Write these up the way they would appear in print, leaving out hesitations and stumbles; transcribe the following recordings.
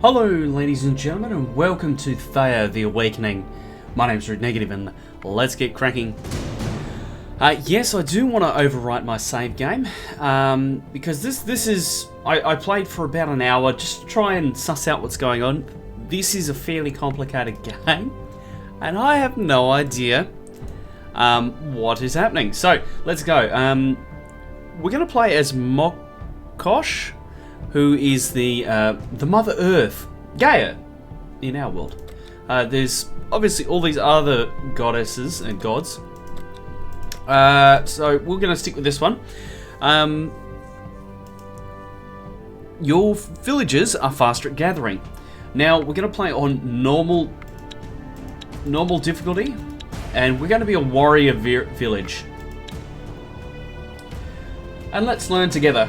Hello ladies and gentlemen, and welcome to Thea, the Awakening. My name's Rude Negative and let's get cracking. Yes, I do want to overwrite my save game, because this is... I played for about an hour just to try and suss out what's going on. This is a fairly complicated game, and I have no idea what is happening. So, let's go. We're going to play as Mokosh, who is the Mother Earth, Gaia, in our world. There's obviously all these other goddesses and gods. So we're going to stick with this one. Your villagers are faster at gathering. Now we're going to play on normal difficulty, and we're going to be a warrior village. And let's learn together.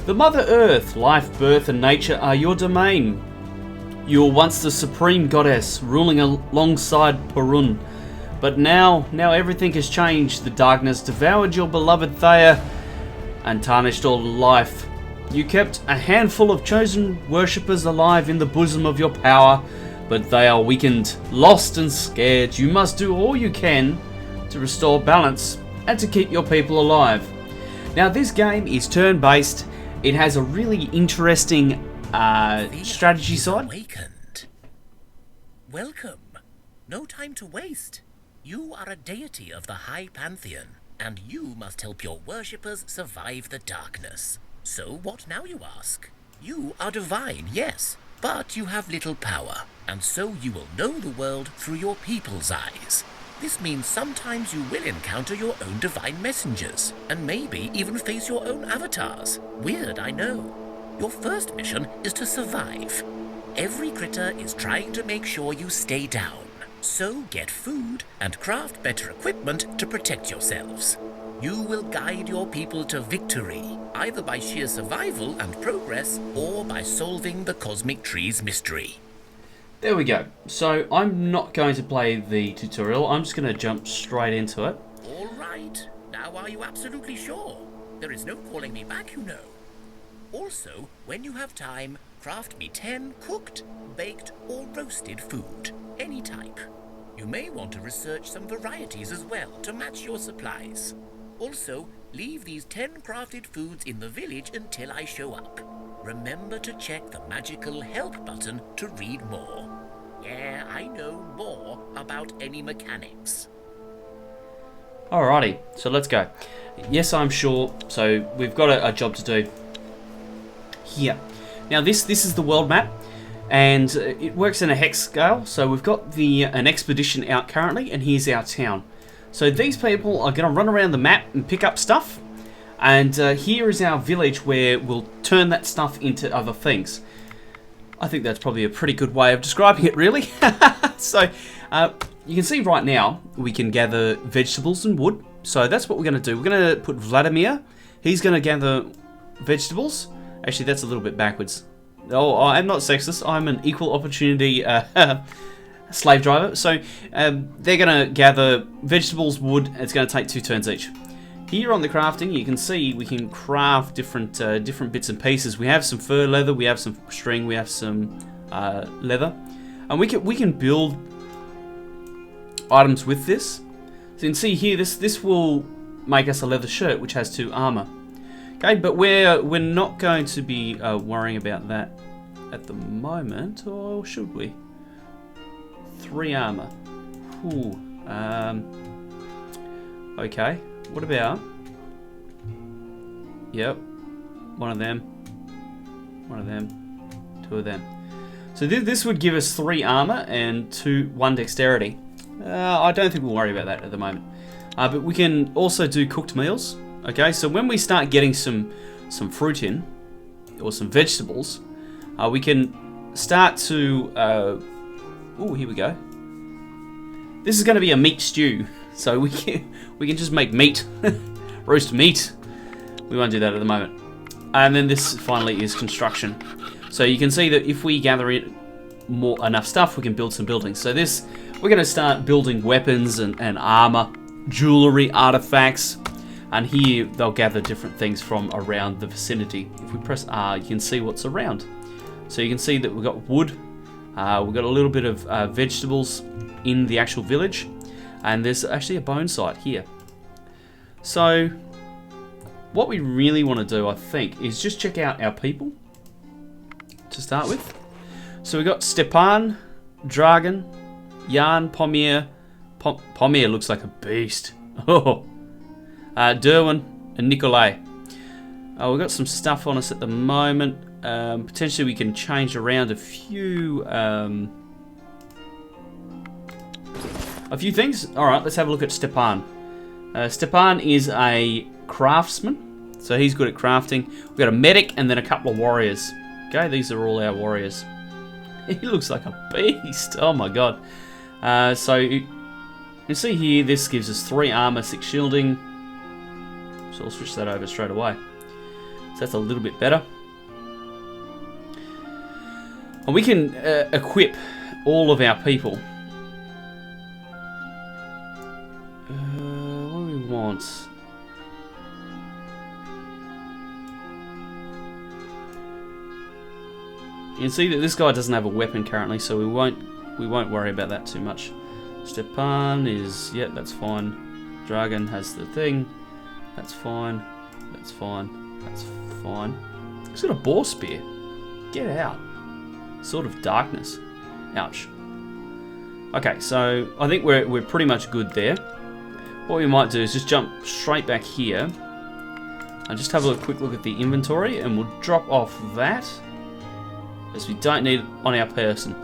The Mother Earth, life, birth, and nature are your domain. You were once the supreme goddess, ruling alongside Patron. But now everything has changed. The darkness devoured your beloved Thea and tarnished all life. You kept a handful of chosen worshippers alive in the bosom of your power, but they are weakened, lost and scared. You must do all you can to restore balance and to keep your people alive. Now this game is turn-based. It has a really interesting strategy side. Awakened. Welcome. No time to waste. You are a deity of the High Pantheon, and you must help your worshippers survive the darkness. So what now, you ask? You are divine, yes, but you have little power, and so you will know the world through your people's eyes. This means sometimes you will encounter your own divine messengers, and maybe even face your own avatars. Weird, I know. Your first mission is to survive. Every critter is trying to make sure you stay down. So get food and craft better equipment to protect yourselves. You will guide your people to victory, either by sheer survival and progress, or by solving the cosmic tree's mystery. There we go. So I'm not going to play the tutorial. I'm just going to jump straight into it. All right. Now are you absolutely sure? There is no calling me back, you know. Also, when you have time, craft me 10 cooked, baked, or roasted food. Any type. You may want to research some varieties as well to match your supplies. Also, leave these 10 crafted foods in the village until I show up. Remember to check the magical help button to read more. Yeah, I know more about any mechanics. Alrighty, so let's go. Yes, I'm sure. So we've got a job to do here. Now this is the world map, and it works in a hex scale. So we've got an expedition out currently, and here's our town. So these people are going to run around the map and pick up stuff. And here is our village where we'll turn that stuff into other things. I think that's probably a pretty good way of describing it, really. So you can see right now we can gather vegetables and wood. So that's what we're going to do. We're going to put Vladimir. He's going to gather vegetables. Actually, that's a little bit backwards. Oh, I'm not sexist. I'm an equal opportunity slave driver. So they're going to gather vegetables, wood. It's going to take 2 turns each. Here on the crafting, you can see we can craft different bits and pieces. We have some fur leather, we have some string, we have some leather, and we can build items with this. So you can see here, this will make us a leather shirt, which has 2 armor. Okay, but we're not going to be worrying about that at the moment, or should we? 3 armor. Ooh. Okay. What about... Yep. One of them. 2 of them. So this would give us 3 armor and 1 dexterity. I don't think we'll worry about that at the moment. But we can also do cooked meals. Okay, so when we start getting some fruit in, or some vegetables, we can start to... oh, here we go. This is going to be a meat stew. So we can just make meat, roast meat. We won't do that at the moment. And then this finally is construction. So you can see that if we gather enough stuff, we can build some buildings. So we're going to start building weapons and armor, jewelry, artifacts. And here they'll gather different things from around the vicinity. If we press R, you can see what's around. So you can see that we've got wood, we've got a little bit of vegetables in the actual village, and there's actually a bone site here. So what we really want to do, I think, is just check out our people to start with. So we've got Stepan, Dragon, Jan, Pomir. Pomir looks like a beast. Oh. Derwin and Nikolai. We've got some stuff on us at the moment. Potentially we can change around a few things. Alright, let's have a look at Stepan. Stepan is a craftsman, so he's good at crafting. We've got a medic and then a couple of warriors. Okay, these are all our warriors. He looks like a beast. Oh my god. So you see here, this gives us 3 armor, 6 shielding. So I'll switch that over straight away. So that's a little bit better. And we can equip all of our people. What do we want? You can see that this guy doesn't have a weapon currently, so we won't worry about that too much. Stepan is, yeah, that's fine. Dragon has the thing. That's fine. That's fine. That's fine. He's got a boar spear. Get out. Sword of darkness. Ouch. Okay, so I think we're pretty much good there. What we might do is just jump straight back here and just have a quick look at the inventory, and we'll drop off that, as we don't need it on our person.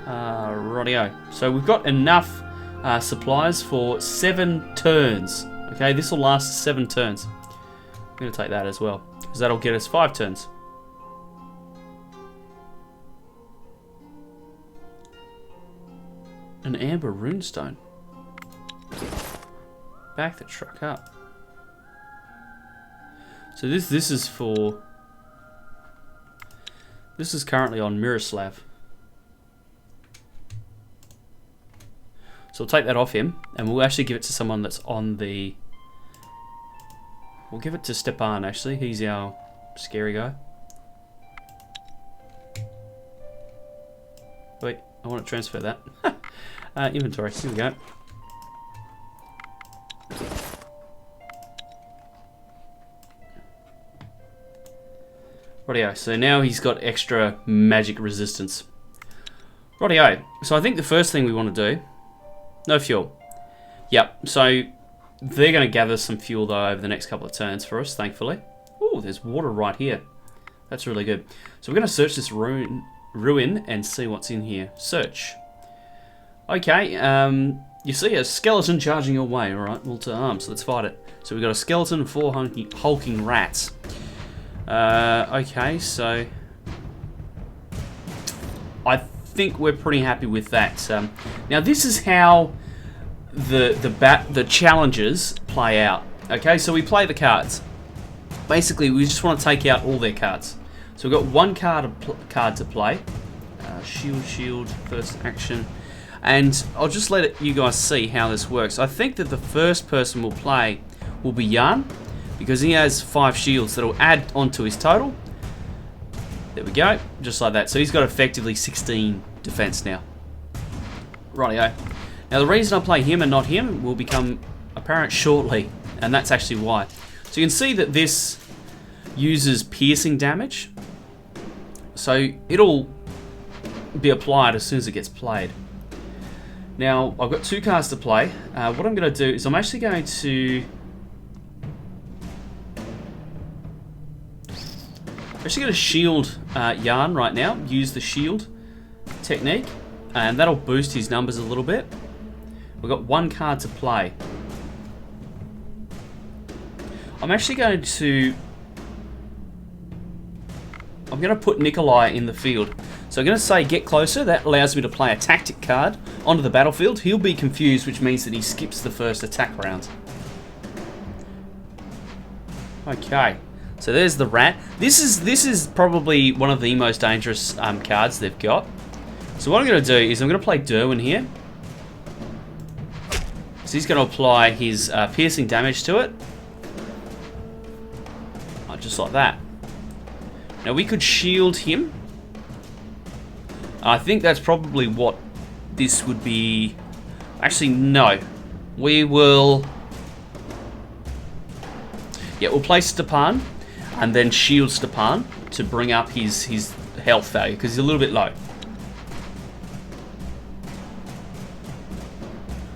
Rightio. So we've got enough supplies for 7 turns. Okay, this will last 7 turns. I'm going to take that as well, because that'll get us 5 turns. An amber runestone. Back the truck up. So this is for... This is currently on Miroslav. So we'll take that off him, and we'll actually give it to someone that's on the... We'll give it to Stepan, actually. He's our scary guy. Wait, I want to transfer that. Inventory, here we go. Rightio, so now he's got extra magic resistance. Rightio, so I think the first thing we want to do... No fuel. Yep, so they're going to gather some fuel though over the next couple of turns for us, thankfully. Oh, there's water right here. That's really good. So we're going to search this ruin and see what's in here. Search. Okay, you see a skeleton charging your way. Alright, well to arms, let's fight it. So we've got a skeleton and 4 hulking rats. Okay, so... I think we're pretty happy with that. Now this is how the challenges play out. Okay, so we play the cards. Basically, we just want to take out all their cards. So we've got 1 card to play. Shield, first action. And I'll just let you guys see how this works. I think that the first person we'll play will be Jan, because he has 5 shields that'll add onto his total. There we go, just like that. So he's got effectively 16 defense now. Rightio. Now the reason I play him and not him will become apparent shortly, and that's actually why. So you can see that this uses piercing damage, so it'll be applied as soon as it gets played. Now I've got 2 cards to play. What I'm going to do is I'm actually going to shield Jan right now. Use the shield technique, and that'll boost his numbers a little bit. We've got 1 card to play. I'm actually going to... I'm going to put Nikolai in the field. So I'm going to say get closer. That allows me to play a tactic card onto the battlefield. He'll be confused, which means that he skips the first attack round. Okay. So there's the rat. This is probably one of the most dangerous cards they've got. So what I'm going to do is I'm going to play Derwin here. So he's going to apply his piercing damage to it. Oh, just like that. Now we could shield him. I think that's probably what this would be. Actually, no. We will... Yeah, we'll play Stepan and then shield Stepan to bring up his health value because he's a little bit low.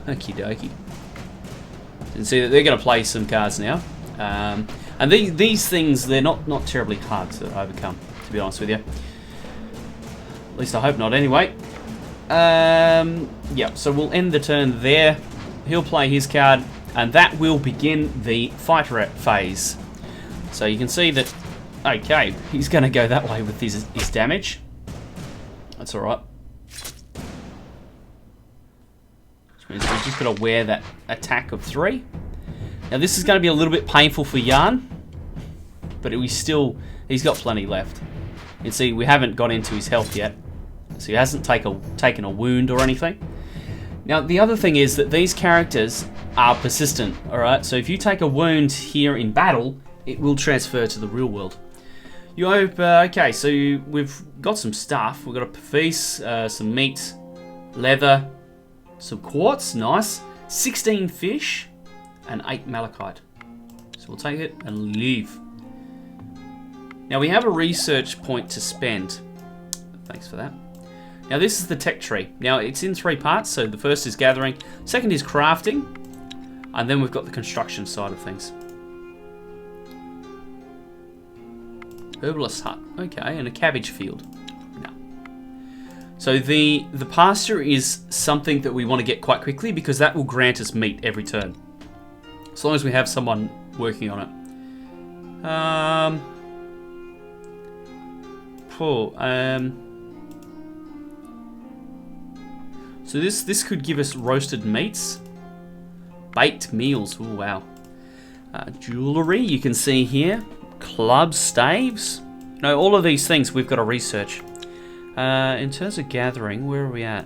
Okie dokie. You can see that they're going to play some cards now. And these things, they're not terribly hard to overcome, to be honest with you. At least I hope not anyway. Yeah, so we'll end the turn there. He'll play his card, and that will begin the fighter phase. So you can see that, okay, he's going to go that way with his damage. That's alright. Which means we're just going to wear that attack of 3. Now this is going to be a little bit painful for Yarn, but he's got plenty left. You can see we haven't got into his health yet. So he hasn't taken a wound or anything. Now, the other thing is that these characters are persistent, alright? So if you take a wound here in battle, it will transfer to the real world. You hope, okay, so we've got some stuff. We've got a piece, some meat, leather, some quartz, nice. 16 fish, and 8 malachite. So we'll take it and leave. Now we have a research point to spend. Thanks for that. Now this is the tech tree. Now it's in 3 parts, so the first is gathering, second is crafting, and then we've got the construction side of things. Herbalist hut, okay, and a cabbage field. No. So the pasture is something that we want to get quite quickly because that will grant us meat every turn. As long as we have someone working on it. So this could give us roasted meats, baked meals. Oh wow! Jewelry you can see here, clubs, staves. No, all of these things we've got to research. In terms of gathering, where are we at?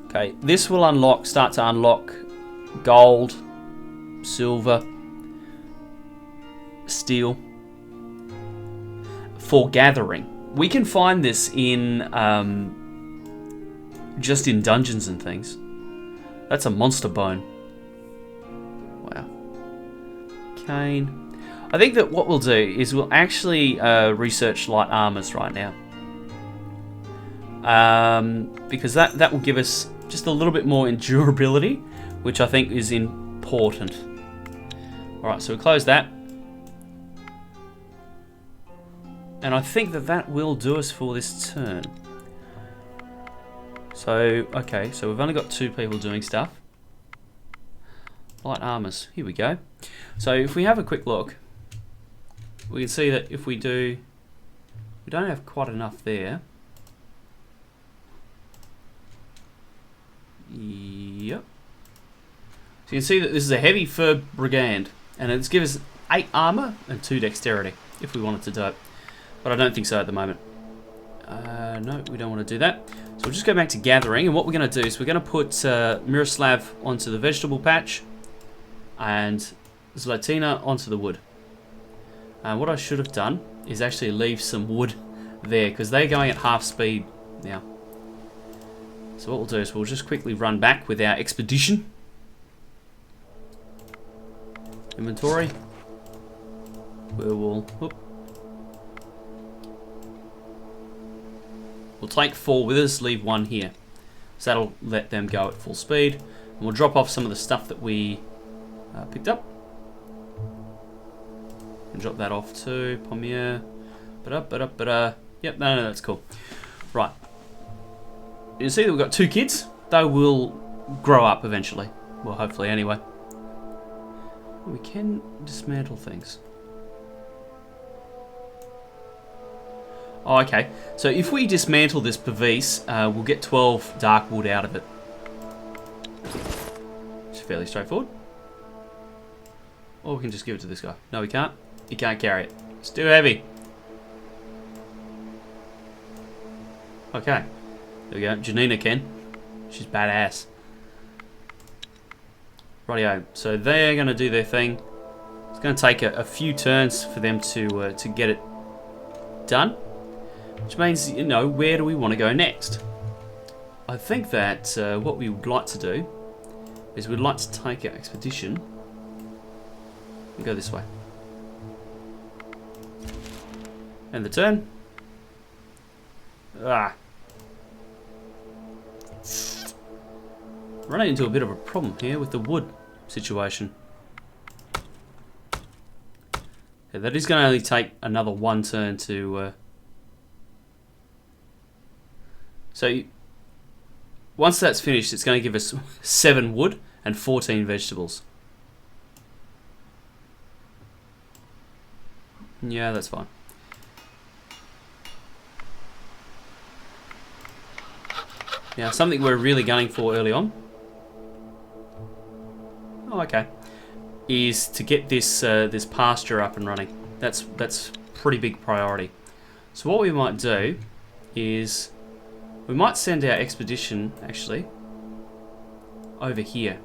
Okay, this will start to unlock gold, silver, steel for gathering. We can find this in just in dungeons and things. That's a monster bone. Wow. Cane. I think that what we'll do is we'll actually research light armors right now. Because that will give us just a little bit more endurability, which I think is important. Alright, so we close that. And I think that will do us for this turn. So, okay, so we've only got 2 people doing stuff. Light armors, here we go. So if we have a quick look, we can see that if we don't have quite enough there. Yep. So you can see that this is a heavy fur brigand, and it's given us 8 armor and 2 dexterity, if we wanted to do it. But I don't think so at the moment. No, we don't want to do that. So we'll just go back to gathering, and what we're going to do is we're going to put Miroslav onto the vegetable patch, and Zlatina onto the wood. What I should have done is actually leave some wood there, because they're going at half speed now. So what we'll do is we'll just quickly run back with our expedition. Inventory. We'll take 4 with us, leave 1 here. So that'll let them go at full speed. And we'll drop off some of the stuff that we picked up. And drop that off too. Pommier. Yep, no, that's cool. Right. You see that we've got 2 kids. They will grow up eventually. Well, hopefully anyway. We can dismantle things. Oh, okay. So if we dismantle this Pavis, we'll get 12 dark wood out of it. It's fairly straightforward. Or we can just give it to this guy. No, we can't. He can't carry it. It's too heavy. Okay. There we go. Janina can. She's badass. Rightio. So they're going to do their thing. It's going to take a few turns for them to get it done. Which means, you know, where do we want to go next? I think that what we would like to do is we'd like to take our expedition and go this way. And the turn. Running into a bit of a problem here with the wood situation. Yeah, that is going to only take another one turn to... So, once that's finished, it's going to give us 7 wood and 14 vegetables. Yeah, that's fine. Now, something we're really gunning for early on. Oh, okay. Is to get this this pasture up and running. That's pretty big priority. So what we might do is we might send our expedition actually over here.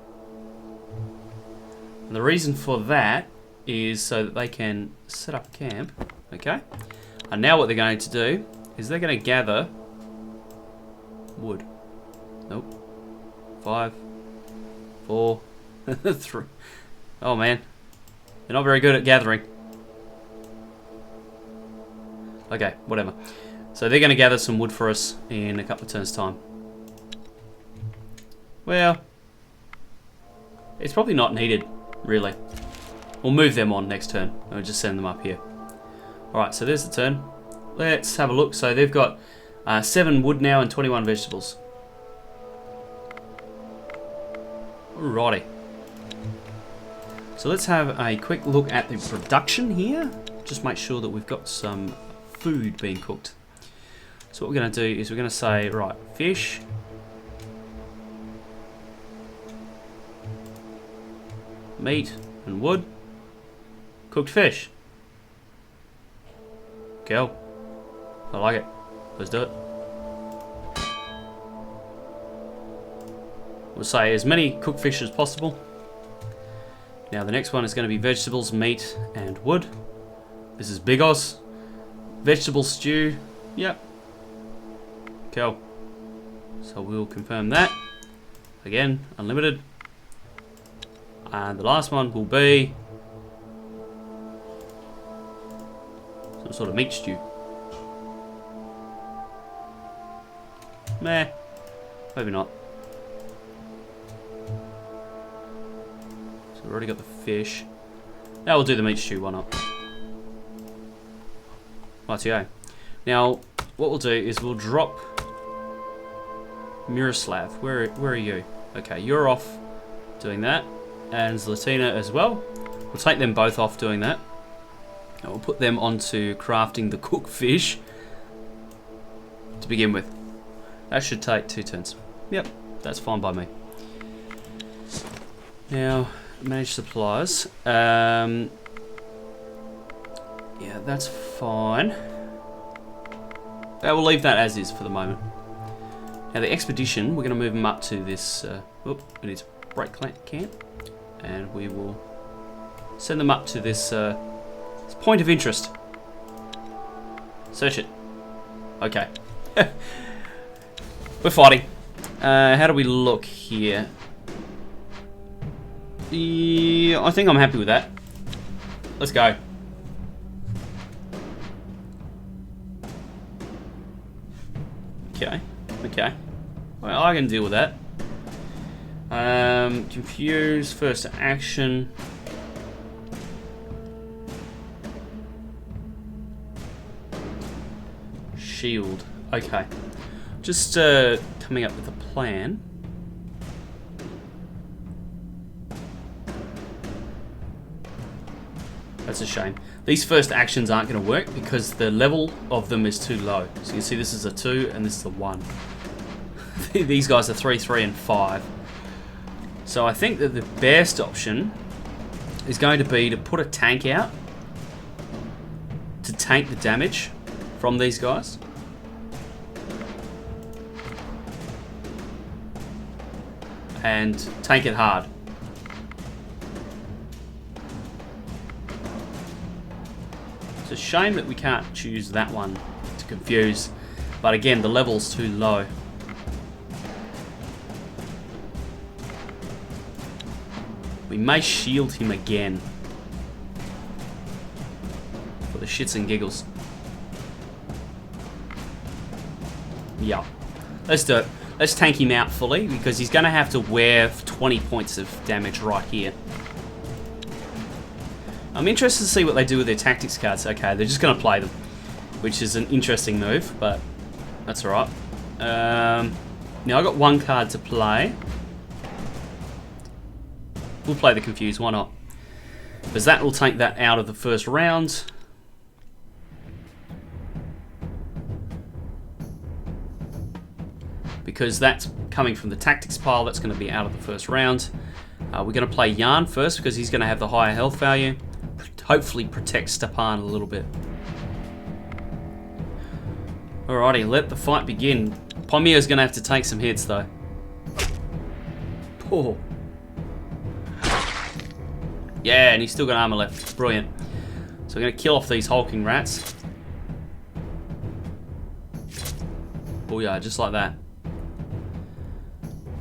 And the reason for that is so that they can set up camp. Okay. And now what they're going to do is they're going to gather wood. Nope. 5, 4, 3. Oh man, they're not very good at gathering. Okay, whatever. So they're going to gather some wood for us in a couple of turns' time. Well, it's probably not needed, really. We'll move them on next turn. We'll just send them up here. Alright, so there's the turn. Let's have a look. So they've got 7 wood now and 21 vegetables. Alrighty. So let's have a quick look at the production here. Just make sure that we've got some food being cooked. So what we're going to do is we're going to say, right, fish. Meat and wood. Cooked fish. Go. I like it. Let's do it. We'll say as many cooked fish as possible. Now the next one is going to be vegetables, meat, and wood. This is bigos. Vegetable stew. Yep. Cool. So we'll confirm that. Again, unlimited. And the last one will be some sort of meat stew. Meh. Maybe not. So we've already got the fish. Now we'll do the meat stew, why not? Rightio. Now, what we'll do is we'll drop Miroslav. Where are you? Okay, you're off doing that. And Zlatina as well. We'll take them both off doing that. And we'll put them onto crafting the cooked fish to begin with. That should take 2 turns. Yep, that's fine by me. Now, manage supplies. Yeah, that's fine. We'll leave that as is for the moment. Now the expedition, we're going to move them up to this... we need to break camp. And we will send them up to this, this point of interest. Search it. Okay. We're fighting. How do we look here? Yeah, I think I'm happy with that. Let's go. Okay. Well, I can deal with that. Confuse, first action. Shield. Okay. Just coming up with a plan. That's a shame. These first actions aren't going to work because the level of them is too low. So you can see this is a 2 and this is a 1. These guys are 3, 3, and 5. So I think that the best option is going to be to put a tank out to tank the damage from these guys. And tank it hard. It's a shame that we can't choose that one to confuse. But again, the level's too low. We may shield him again. For the shits and giggles. Yeah. Let's do it. Let's tank him out fully, because he's going to have to wear 20 points of damage right here. I'm interested to see what they do with their tactics cards. Okay, they're just going to play them, which is an interesting move, but that's alright. Now I've got one card to play. We'll play the Confuse, why not? Because that will take that out of the first round. Because that's coming from the tactics pile, that's going to be out of the first round. We're going to play Yarn first because he's going to have the higher health value. Hopefully protect Stepan a little bit. Alrighty, let the fight begin. Pomier's going to have to take some hits though. Oh. Yeah, and he's still got armor left. Brilliant. So we're going to kill off these hulking rats. Oh yeah, just like that.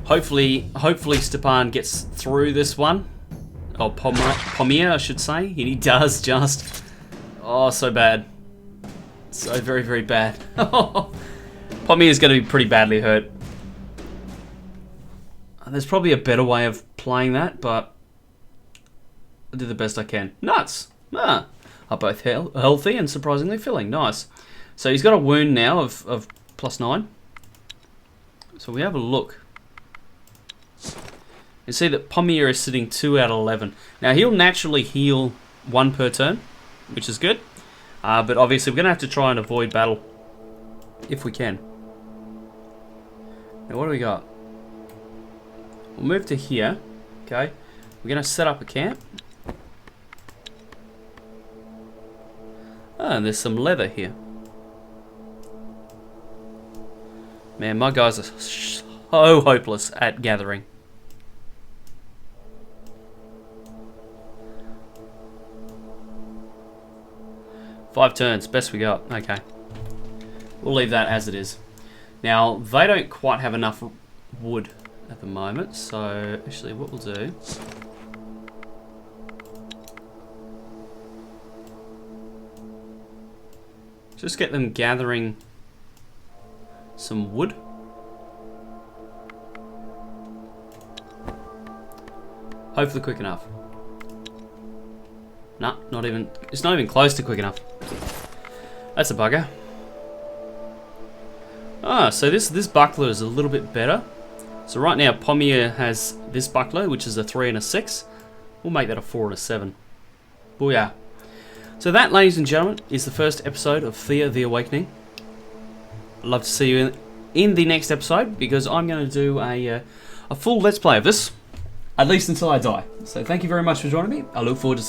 Hopefully Stepan gets through this one. Oh, Pomier, I should say. And he does just. Oh, so bad. So very, very bad. Pomier's going to be pretty badly hurt. There's probably a better way of playing that, but I'll do the best I can. Nuts! Ah, are both healthy and surprisingly filling. Nice. So he's got a wound now of +9. So we have a look. You see that Pomier is sitting 2 out of 11. Now he'll naturally heal 1 per turn, which is good. But obviously we're going to have to try and avoid battle if we can. Now what do we got? We'll move to here. Okay. We're going to set up a camp. Ah, and there's some leather here. Man, my guys are so hopeless at gathering. Five turns, best we got. Okay. We'll leave that as it is. Now, they don't quite have enough wood at the moment, so actually what we'll do... just get them gathering some wood. Hopefully quick enough. Nah, not even. It's not even close to quick enough. That's a bugger. Ah, so this buckler is a little bit better. So right now Pomier has this buckler, which is a 3 and a 6. We'll make that a 4 and a 7. Booyah. So that, ladies and gentlemen, is the first episode of Thea the Awakening. I'd love to see you in the next episode, because I'm going to do a full Let's Play of this, at least until I die. So thank you very much for joining me. I look forward to seeing you.